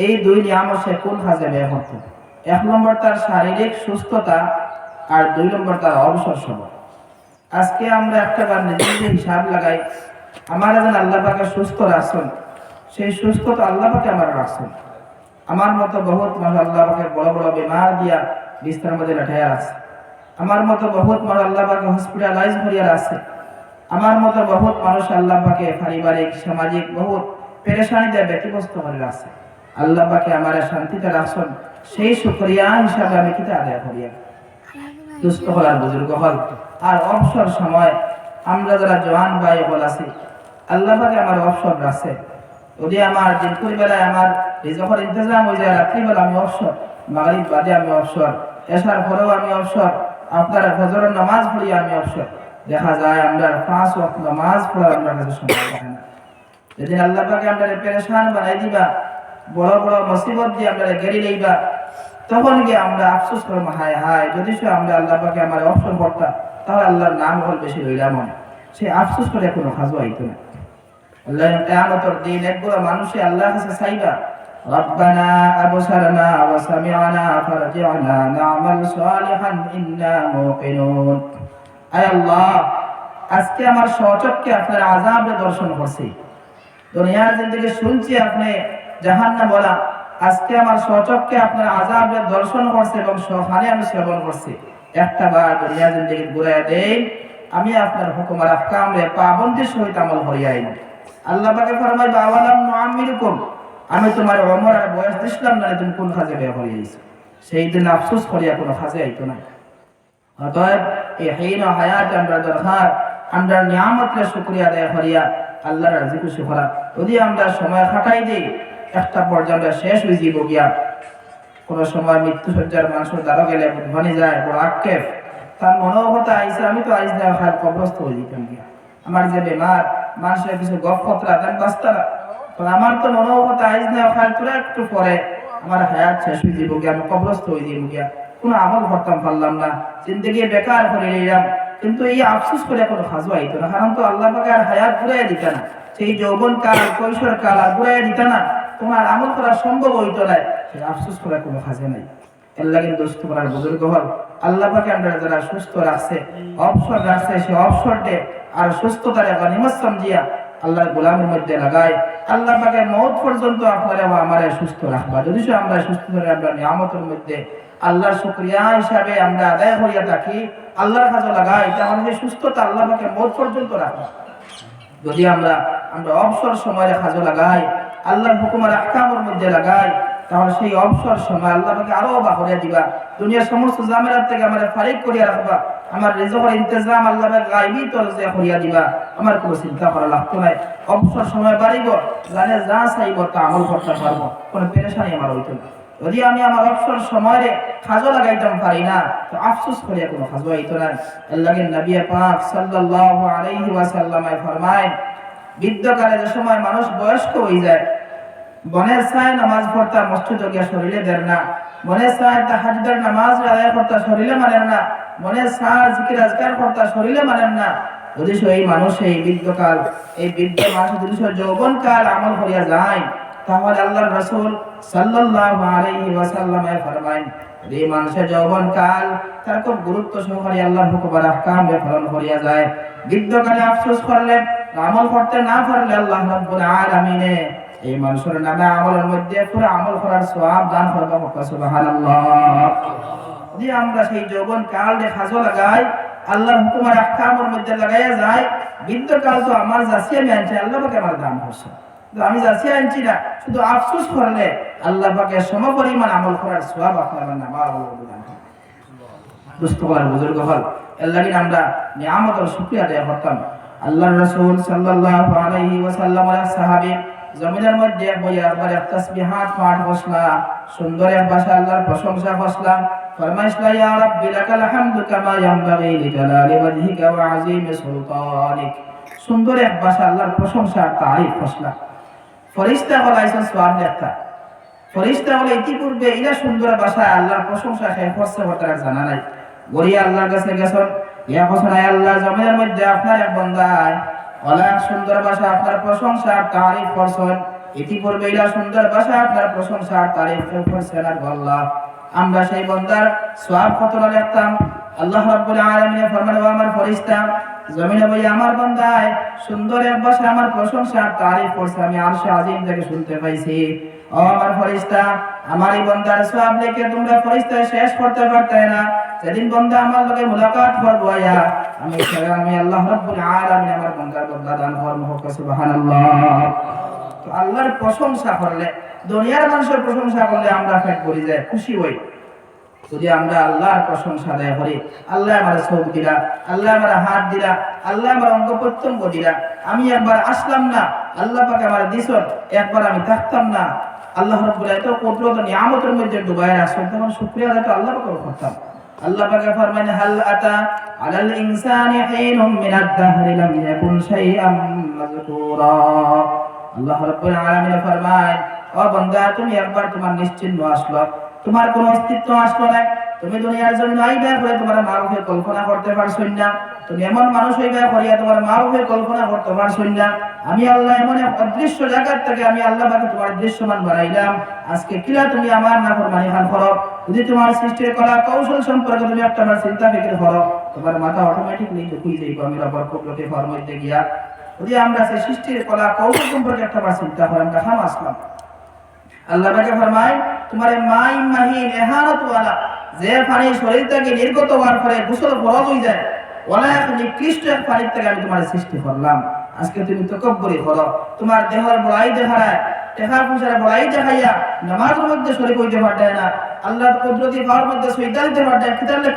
এই দুই নিয়ামত সে কোন কাজে ব্যয় করত? 1 নম্বর তার শারীরিক সুস্থতা, আর 2 নম্বর তার অবসর সময়। আজকে আমরা একটা বার নিজে হিসাব লাগাই, আমার যেন আল্লাহ পাকে সুস্থ রাখছেন, সেই সুস্থতা আল্লাহ পাকে আমার রাখছেন। আমার মতো বহুত মানুষ আল্লাহ পাকে বড় বড় বিমার দিয়া বিস্তার মধ্যে লাঠাইয়া আছে। আমার মতো বহুত মানুষ আল্লাহ পাকে হসপিটালাইজ করিয়া আছে। আমার মতো বহুত মানুষ আল্লাহ পাকে পারিবারিক সামাজিক বহুত পেরেশানিতে ব্যতিগ্রস্ত করে আছে। আল্লাহ পাকে আমার শান্তিতে রাখছেন, সেই শুকরিয়া হিসাবে আমি কিতা আদায় করিয়া দুস্থ হল আর বুজুর্গ হল। আর অবসর সময় আমরা যারা জওয়ান ভাই বল আছি, আল্লাহ পাকে আমার অবসর রাখছে। যদি আমার দিনপুর বেলায় আমার রিজকের ইন্তজাম হয়ে যায়, রাত্রিবেলা আমি অবসর, মাগরিব বাদে আমি অবসর, এশার পরেও আমি অবসর, আপনার ফজরের নামাজ পড়িয়ে আমি অবসর। দেখা যায় আমরা 5 ওয়াক্ত নামাজ পড়ার আমার কাছে সময় হয় না। যেদিন আল্লাহ পাকে আমরা পেরেশান বানাই দিবা, বড় বড় মুসিবত দিয়ে আমরা গেড়ে লইবা, তখন গিয়ে আমরা আফসোস করবো, হায় হায় যদি সে আমরা আল্লাহ পাকে আমার অবসর করতাম, তাহলে আল্লাহর নাম হল বেশি রইলাম। সে আফসোস করে কোনো খাজো আইতো না। আল্লাহ কিয়ামতের দিন একগুলো মানুষে আল্লাহর কাছে চাইবা, রব্বানা আবসারনা ওয়া সামি'না ফারজি'না না'মাল সালিহান ইন্না মুকিনুন। আয় আল্লাহ, আজকে আমার সচক্ষে আপনার আযাবের দর্শন করছি, দুনিয়ার জিন্দেগি শুনছি আপনি জাহান্নাম বলা, আজকে আমার সচক্ষে আপনার আযাবের দর্শন করছে এবং সখানে আমি শ্রবণ করছি। একটা বার দুনিয়ার জিন্দেগি ঘুরাইয়া দেন, আমি আপনার হুকুম আর আহকামে পাবন্দির সহিত আমল করিয়াই। আল্লাহ পাকে ফরমায়, আওয়ালাম নুআম্মিরুকুম, আমি তোমার ওমর আর বয়স দিছিলাম না, তুমি কোন কাজে বের করিয়াইছো? সেই দিন আফসোস করিয়া কোনো কাজে আইতো না। অতএব এই হীন হায়াত আমরা দরকার, আমরা নিয়ামতের শুকরিয়া আদায় করিয়া আল্লাহর রাজি খুশি করা। যদি আমরা সময় খাটাই দিই, একটা পর্যায়ে শেষ হয়ে যাব গিয়া। কোনো সময় মৃত্যু সজ্জার মানুষের দ্বারা গেলে ধনী যায় বড় আক্ষেপ, তার মনেও কথা আইসে আমি তো আইস দেওয়া খায় কবরস্থ হয়ে যেতাম গিয়া। আমার যে বেমার, মানুষের কিছু গপ খতরা দেন বাস্তারা, আমার তো মনেও কথা আইস দেওয়া খায় তোরা একটু পরে আমার হায়াত শেষ হয়ে যাব গিয়া, আমি কবরস্থ হয়ে যাব গিয়া। কোনো আমল করতাম পারলাম না, জিন্দগি বেকার করে নিলাম। কিন্তু এই আফসোস করে কোনো খাজু আইতো না, কারণ তো আল্লাহ পাকে আর হায়াত ঘুরাইয়া দিত না। সেই যৌবন কাল কৈশোর কাল আর ঘুরাইয়া দিত না, তোমার আমল করা সম্ভব হইতো না, সেই আফসোস করার কোনো কাজে নাই। এর লাগে দোস্ত করার বুজুর্গ হল, আল্লাহ পাকে আমরা যারা সুস্থ রাখছে, অবসর রাখছে, সেই অবসরটে আর সুস্থতার গনিমত সমঝিয়া আল্লাহর গোলামের মধ্যে লাগাই। আল্লাহ পাকে মওত পর্যন্ত আপনারা আমারে সুস্থ রাখবা। যদি আমরা সুস্থ করে আমরা নিয়ামতের মধ্যে আল্লাহর শুকরিয়া হিসাবে আমরা আদায় করিয়া থাকি, আল্লাহর কাজে লাগাই, তাহলে সেই সুস্থতা আল্লাহ পাকে মওত পর্যন্ত রাখবা। যদি আমরা অবসর সময়ে কাজে লাগাই, আল্লাহর হুকুমের আহকামের মধ্যে লাগাই, তাহলে সেই অবসর সময় আল্লাহ পাকে আরো বাড়িয়ে দিবা। দুনিয়ার সমস্ত ঝামেলা থেকে আমাদের ফারিক করিয়া রাখবা। আমার রিজকের ইন্তজাম আল্লাহ পাক গায়বী তরজে করিয়া দিবা। আমার কোনো চিন্তা করা লাগতো না। অবসর সময় বাড়িব, জানে যা চাইব তা আমল করতে পারবো, কোনো পেরেশানি আমার হইতো না। যদি আমি আমার অবসর সময়ে কাজে লাগাইতাম পারি না, তো আফসোস করিয়া কোনো কাজে হইতো না। আল্লাহর নবী পাক সাল্লাল্লাহু আলাইহি ওয়াসাল্লাম ফরমায়, বৃদ্ধকালে যে সময় মানুষ বয়স্ক হয়ে যায়, বনের ছায় নামাজ পড়তা মসজিদে গিয়া শরীরে দেন না, বনের ছায় তাহাজ্জুদের নামাজ আদায় করতা শরীরে মানেন না, বনের ছায় জিকির আজকার করতা শরীরে মানেন না। যদি সেই মানুষ এই বৃদ্ধকাল, এই বৃদ্ধ মানুষ যদি যৌবন কাল আমল করিয়া যায়, তাহলে আল্লাহর রাসূল সাল্লাল্লাহু আলাইহি ওয়াসাল্লাম ফরমায়, এই মানুষের যৌবন কাল তার খুব গুরুত্ব সহকারে আল্লাহর হুকুম আর আহকাম পালন করিয়া যায়। বৃদ্ধকালে আফসোস করলে, আমল করতে না পারলে আল্লাহ রাব্বুল আলামিনে এই মানুষের নামে আমলের মধ্যে পুরো আমল করার সওয়াব দান করবে। সুবহানাল্লাহ। যদি আমরা সেই যৌবন কালে কাজে লাগাই, আল্লাহর হুকুম আর আহকামের মধ্যে লাগাইয়া যায়, বৃদ্ধকাল তো আমার যাচিয়ে আমি আনছি, আল্লাহ পাকে আমার দান করছে, আমি যাচিয়ে আনছি না। শুধু আফসোস করলে আল্লাহ পাকে সমপরিমাণ আমল করার সওয়াব আপনার নামে দান করবে। দুস্থ হওয়ার বুজুর্গ হল, এর লাগে আমরা নিয়ামতের শুকরিয়া আদায় করতাম। আল্লাহর রাসূল সাল্লাল্লাহু আলাইহি ওয়াসাল্লামের সাহাবী জমিনের মধ্যে বইয়া একবার তাসবিহাত পাঠ করলা, সুন্দর এক ভাষা আল্লাহর প্রশংসা করলা, ফরমাইশলা, ইয়া রাব্বি লাকাল হামদু কামা ইয়ানবাগি লিজালালি ওয়াজহিকা ওয়া আযীমি সুলতানিক। সুন্দর এক ভাষা আল্লাহর প্রশংসা তারিফ করলা। ফেরেশতা বলাইছেন সওয়াব লেখা। ফেরেশতা বলে ইতিপূর্বে এরা সুন্দর ভাষায় আল্লাহর প্রশংসা কে করছে ওটা জানা নাই। গড়িয়া আল্লাহর কাছে গেছেন, ইয়া ঘোষণা, আল্লাহ জমিনের মধ্যে আপনার এক বান্দায় অনেক সুন্দর ভাষা আপনার প্রশংসা তারিফ করছেন। ইতিপূর্বে এরা সুন্দর ভাষা আপনার প্রশংসা তারিফ করছেন। আর আল্লাহ, আমরা সেই বান্দার সওয়াব কতটা লিখতাম, আল্লাহ রাব্বুল আলামিন ফরমান, ও আমার ফেরেশতা জমিনে বই আমার বান্দায় সুন্দর এক ভাষা আমার প্রশংসা তারিফ করছে, আমি আরশে আজিম থেকে শুনতে পাইছি। ও আমার ফেরেশতা, আমার এই বান্দার সওয়াব লিখে তোমরা ফেরেশতা শেষ করতে পারতে না। যেদিন বান্দা আমার লগে মুলাকাত করব আয়া, আমি আল্লাহ রাব্বুল আলামিন আমার বান্দার বদলা দান করব। সুবহানাল্লাহ। তো আল্লাহর প্রশংসা করলে, দুনিয়ার মানুষের প্রশংসা করলে আমরা পেট ভরে যায়, খুশি হই। যদি আমরা আল্লাহর প্রশংসা আদায় করি, আল্লাহ আমার চোখ দিলা, আল্লাহ আমার হাত দিলা, আল্লাহ আমার অঙ্গ প্রত্যঙ্গ দিলা, আমি একবার আসলাম না, আল্লাহ পাক আমার দিছন, একবার আমি থাকতাম না, আল্লাহ রাব্বুল এত কুদরত নিয়ামতের মধ্যে ডুবায় রাখছেন, তখন শুকরিয়া আদায় তো আল্লাহ পাকের করতাম। আল্লাহ পাক ফরমান, হাল আতা আলাল ইনসানি হিনুম মিনাদ দাহরি লাম ইয়াকুন শাইআম মাযকুরা। আল্লাহ রাব্বুল আলামিন ফরমান, ও বান্দা তুমি একবার তোমার নিশ্চিন্ত আসলো, তোমার কোনো অস্তিত্ব আসলো না, তুমি দুনিয়ার জন্য আইবা করে তোমার মারুফে কল্পনা করতে পারছো না, তুমি এমন মানুষ হইবা করিয়া তোমার মারুফে কল্পনা করতে পারছো না। আমি আল্লাহ এমন এক অদৃশ্য জায়গা থেকে আমি আল্লাহ পাকে তোমার দৃশ্যমান বানাইলাম। আজকে কিলা তুমি আমার নাফরমানি খান করো, যদি তোমার সৃষ্টির কলা কৌশল সম্পর্কে তুমি একটা আমার চিন্তা ফিকির করো, তোমার মাথা অটোমেটিকলি ঢুকুই যাইব আমি রব্বর কুদরতে ফরমাইতে গিয়া। যদি আমরা সেই সৃষ্টির কলা কৌশল সম্পর্কে একটা আমার চিন্তা করি, আমরা খাম আসলাম। আল্লাহ পাকে ফরমায়, তোমার মাই মাহিন ইহানাত ওয়ালা, যে পানি শরীর থেকে নির্গত হওয়ার পরে গোসল ফরজ হয়ে যায়, ওলা এক নিকৃষ্ট এক পানির থেকে আমি তোমার সৃষ্টি করলাম। আজকে তুমি তাকাব্বুরি করো, তোমার দেহের বড়াই দেখায়, টেকার পয়সার বড়াই দেখাইয়া নামাজের মধ্যে শরীক হইতে পারতে না, আল্লাহর কুদরতি পাওয়ার মধ্যে সজদা দিতে পারতে,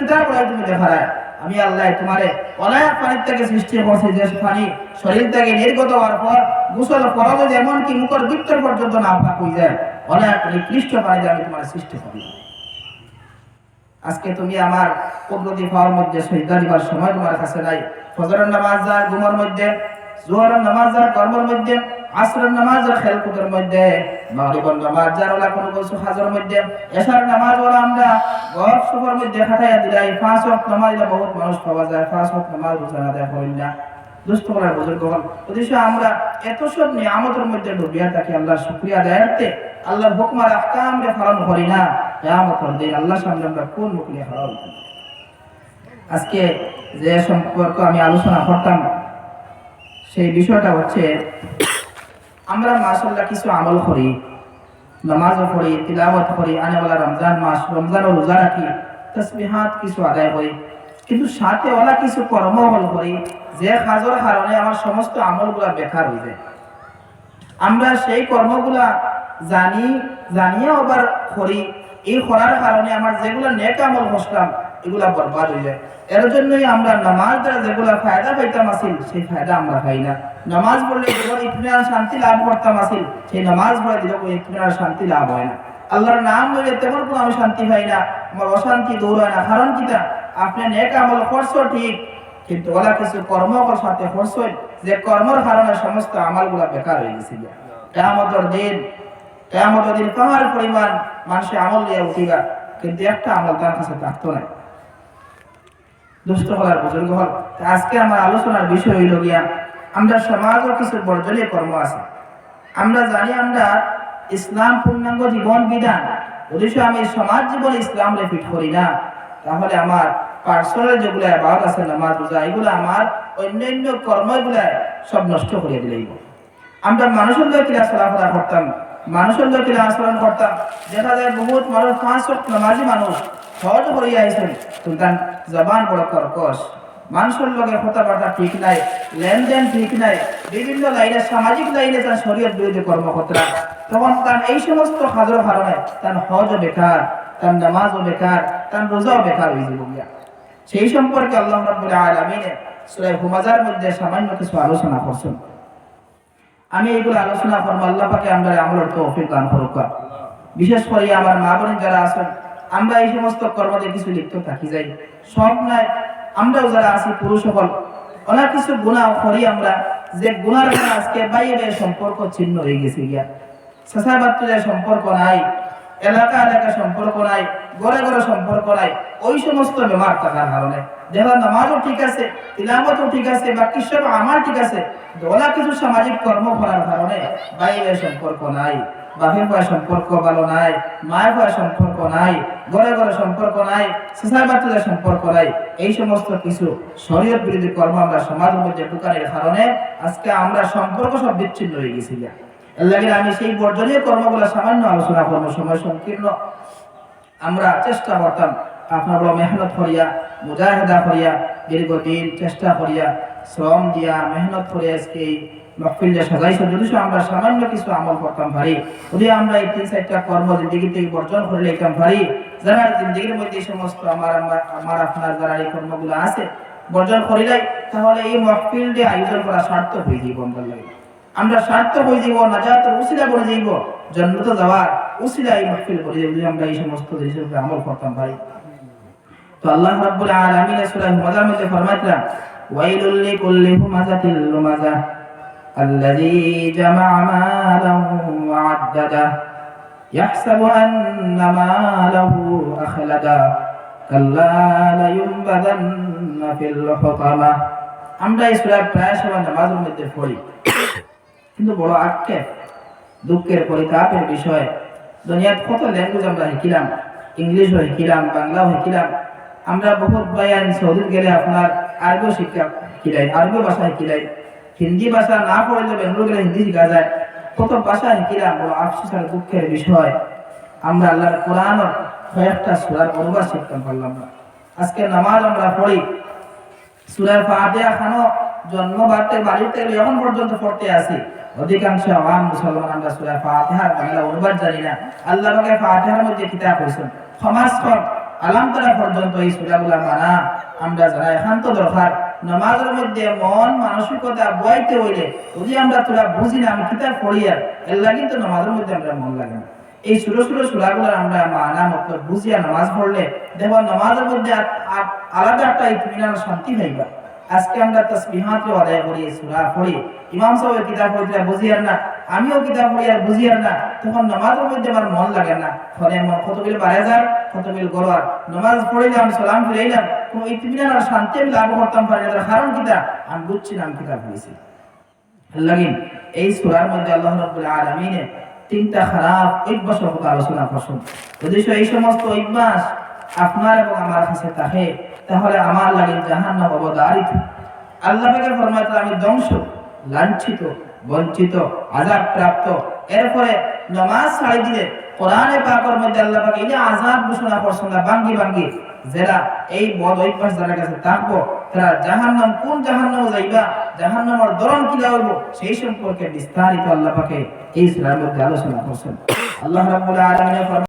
কিতার বড়াই তুমি দেখায়। আমি আল্লাহ তোমারে ওলা এক পানির থেকে সৃষ্টি করছি, যে পানি শরীর থেকে নির্গত হওয়ার পর গোসল ফরজ হয়ে এমন কি মুখের ভিতর পর্যন্ত না পাক হয়ে যায়, অনেক নিকৃষ্ট পানিতে আমি তোমার সৃষ্টি করি। আজকে তুমি আমার কুদরতি পাওয়ার মধ্যে সজদা দিবার সময় তোমার কাছে নাই। ফজরের নামাজ যার ঘুমের মধ্যে, জোহরের নামাজ যার কর্মের মধ্যে, আসরের নামাজ যার খেলকুদের মধ্যে, মাগরিবের নামাজ যার ওলা কোনো কিছু হাজর মধ্যে, এশার নামাজ ওলা আমরা গফ সফর মধ্যে খাটাইয়া দিলাই। 5 ওয়াক্ত নামাজ বহুত মানুষ পাওয়া যায়, 5 ওয়াক্ত নামাজ রোজা আদায় করেন না। দুষ্ট করার বুজুর্গ হল, অথচ আমরা এত সব নিয়ামতের মধ্যে ডুবিয়া থাকি, আল্লাহর শুকরিয়া আদায় করতে আল্লাহর হুকুম আর আহকাম রে পালন করি না। কিয়ামতের দিন আল্লাহর সামনে আমরা কোন মুখ নিয়ে হারাব? আজকে যে সম্পর্ক আমি আলোচনা করতাম সেই বিষয়টা হচ্ছে, আমরা মাশাআল্লাহ কিছু আমল করি, নামাজও পড়ি, তিলাওয়াত করি, আনেওয়ালা রমজান মাস, রমজানও রোজা রাখি, তাসবিহাত কিছু আদায় করি, কিন্তু সাথে ওলা কিছু কর্মফল করি যে কাজের কারণে আমার সমস্ত আমলগুলা বেকার হয়ে যায়। আমরা সেই কর্মগুলা জানিয়ে আবার করি, এই করার কারণে আমার যেগুলো নেক আমল করলাম এগুলা বরবাদ হয়ে যায়। এর জন্যই আমরা নামাজ দ্বারা যেগুলা ফায়দা পাইতাম আসিল সেই ফায়দা আমরা পাই না। নামাজ পড়লে যেগুলো ইতমিনান শান্তি লাভ করতাম আসিল সেই নামাজ পড়ে দিলে ইতমিনান শান্তি লাভ হয় না। আল্লাহর নাম লইলে তেমন কোনো আমি শান্তি পাই না, আমার অশান্তি দূর হয় না। কারণ কিটা, আপনি নেক আমল করছো ঠিক, কিন্তু ওলা কিছু কর্মকর সাথে করছেন যে কর্মের কারণে সমস্ত আমলগুলা বেকার হয়ে গেছিল। কিয়ামতের দিন পাহাড় পরিমাণ মানুষের আমল নিয়ে উঠিবা, কিন্তু একটা আমল তার কাছে থাকতো না। দুষ্ট হলার বুজুর্গ হল। আজকে আমার আলোচনার বিষয় হইল গিয়া, আমরা সমাজও কিছু বর্জনীয় কর্ম আছে। আমরা জানি আমরা ইসলাম পূর্ণাঙ্গ জীবন বিধান, অথচ আমি সমাজ জীবনে ইসলাম রেপিট করি না, তাহলে আমার পার্সোনাল যেগুলো ইবাদত আছে, নামাজ রোজা, এগুলো আমার অন্যান্য কর্মগুলা সব নষ্ট করে দিলেই। আমরা মানুষের লোক কিলা চলাফেরা করতাম, মানুষের লোক কিলা আচরণ করতাম, দেখা যায় বহুত মানুষ 5 ওয়াক্ত নামাজি মানুষ সহজ করিয়া আইছেন, সুলতান জবান বড় কর্কশ, মানুষের লগে কথাবার্তা ঠিক নাই, লেনদেন ঠিক নাই, বিভিন্ন লাইনে সামাজিক লাইনে তার শরীয়ত বিরোধী কর্মকর্তা, তখন তার এই সমস্ত কাজের কারণে তার হজও বেকার, তার নামাজও বেকার, তার রোজাও বেকার হয়ে যাব। সেই সম্পর্কে আল্লাহ রাব্বুল আলামিন সূরা হুমাযার মধ্যে সামান্য কিছু আলোচনা করছেন। আমি এগুলো আলোচনা করব, আল্লাহ পাকে আমরা আমলের তৌফিক দান করুক। বিশেষ করে আমার মা বোন যারা আছেন, আমরা এই সমস্ত কর্মতে কিছু লিপ্ত থাকি যাই, সব নাই। আমরাও যারা আছি পুরুষ সকল অনেক কিছু গুনাহ করি আমরা, যে গুনার কারণে আজকে বাইরে সম্পর্ক ছিন্ন হয়ে গেছে গিয়া, সাসাবাত্তুদের সম্পর্ক নাই, এলাকা সম্পর্ক নাই, ঘরে ঘরে সম্পর্ক নাই, ওই সমস্ত বেমার থাকার কারণে দেখো নামাজও ঠিক আছে, তিলাওয়াতও ঠিক আছে, বাকি সব আমার ঠিক আছে, দোলা কিছু সামাজিক কর্ম করার কারণে বাইরের সম্পর্ক নাই, বাপের পয় সম্পর্ক ভালো নাই, মায়ের পয় সম্পর্ক নাই, ঘরে ঘরে সম্পর্ক নাই, সোসাই বাচ্চাদের সম্পর্ক নাই, এই সমস্ত কিছু শরীয়ত বিরোধী কর্ম আমরা সমাজের মধ্যে ঢুকানোর কারণে আজকে আমরা সম্পর্ক সব বিচ্ছিন্ন হয়ে গেছি। এর লাগে আমি সেই বর্জনীয় কর্মগুলো সামান্য আলোচনা করবো, সময় সংকীর্ণ। আমরা চেষ্টা করতাম আপনার মেহনত করিয়া, মুজাহিদা করিয়া, দীর্ঘদিন চেষ্টা করিয়া, শ্রম দিয়া, মেহনত করিয়া আজকে এই মহফিলটা সাজাইছে। যদি আমরা সামান্য কিছু আমল করতাম পারি, যদি আমরা এই 3-4টা কর্ম জিন্দগি থেকে বর্জন করে নিতাম পারি, যারা জিন্দগির মধ্যে এই সমস্ত আমার আপনার যারা এই কর্মগুলো আছে বর্জন করিলাই, তাহলে এই মহফিলটি আয়োজন করা সার্থক হয়ে যাইব। আমরা সার্থক হয়ে যাব, নাজাতের উসিলা করে যাইব, জান্নাতে যাওয়ার উসিলা এই মহফিল করে যাইব, যদি আমরা এই সমস্ত জিনিসের উপরে আমল করতাম পারি। তো আল্লাহ রাব্বুল আলামিন সূরা হুমাযার মধ্যে ফরমাইলেন, ওয়াইলুল লিকুল্লি হুমাযাতিল লুমাযা আল্লাযী জামা'a মালান ওয়া আদ্দাদা ইয়াহসাবু আন্না মালাহু আখলাদা কাল্লা লায়ুনবাযান্না ফিল হুতামা। আমরা এই সূরা প্রায় সময় নামাজের মধ্যে পড়ি, কিন্তু বড় আক্ষেপ, দুঃখের পরিতাপের বিষয়, দুনিয়ার কত ল্যাঙ্গুয়েজ আমরা শিখিলাম, ইংলিশও শিখিলাম, বাংলাও শিখিলাম। আমরা বহুত বায়ান সৌদি গেলে আপনার আরবি শিক্ষা শিখিলাই, আরবি ভাষা শিখিলাই, হিন্দি ভাষা না পড়লে বেঙ্গল গেলে হিন্দি শিখা যায়, কত ভাষা শিখিলাম। বড় আফসোস আর দুঃখের বিষয়, আমরা আল্লাহর কোরআনের কয়েকটা সূরার অনুবাদ শিখতে পারলাম না। আজকে নামাজ আমরা পড়ি, সূরা ফাতিহা খানো জন্ম বাড়তে বাড়িতে এখন পর্যন্ত পড়তে আসি, অধিকাংশ আওয়াম মুসলমান আমরা সূরা ফাতিহার বাংলা অনুবাদ জানি না। আল্লাহ পাক ফাতিহার মধ্যে কিতাব কইছেন, সমাজ কর আলাম তারা পর্যন্ত এই সূরাগুলো মানা আমরা জানা একান্ত দরকার। নামাজের মধ্যে মন মানসিকতা বইতে হইলে যদি আমরা তোরা বুঝি না, আমি কিতাব পড়ি আর এর লাগি তো নামাজের মধ্যে আমরা মন লাগে না। এই ছোট ছোট সূরাগুলো আমরা মানা মতো বুঝিয়া নামাজ পড়লে দেখো নামাজের মধ্যে আলাদা একটা ইতমিনান শান্তি পাইবা। আজকে আমরা তাসবিহাত আদায় করি, সূরা পড়ি, ইমাম সাহেব কিতাব পড়তে বুঝি আর না, আমিও কিতাব পড়ি আর বুঝি আর না, তখন নামাজের মধ্যে আমার মন লাগে না। ফলে মন কতগুলো বাড়ে যায়, কতগুলো গড়ার। নামাজ পড়িলাম, সালাম ফিরাইলাম, কোনো ইতমিনান আর শান্তি আমি লাভ করতাম পারি না। কারণ কিতা আমি বুঝছি না আমি কিতাব পড়েছি। লাগিন এই সূরার মধ্যে আল্লাহ রাব্বুল আলামিন 3টা খারাপ অভ্যাসের কথা আলোচনা করছেন। যদি এই সমস্ত অভ্যাস আপনার এবং আমার কাছে থাকে, তাহলে আমার লাগে জাহান্নাম অবধারিত। আল্লাহ পাকের ফরমাইতে আমি ধ্বংস, লাঞ্ছিত, বঞ্চিত, আযাব প্রাপ্ত। এরপরে নামাজ ছাড়ি দিলে কোরআনে পাকের মধ্যে আল্লাহ পাক এই যে আযাব ঘোষণা করছেন না বাঙ্গি বাঙ্গি, যারা এই বদ অভ্যাস যারা কাছে থাকবো তারা জাহান্নাম, কোন জাহান্নামে যাইবা, জাহান্নামের ধরন কি হইব, সেই সম্পর্কে বিস্তারিত আল্লাহ পাকে এই সূরার মধ্যে আলোচনা করছেন। আল্লাহ রাব্বুল আলামিন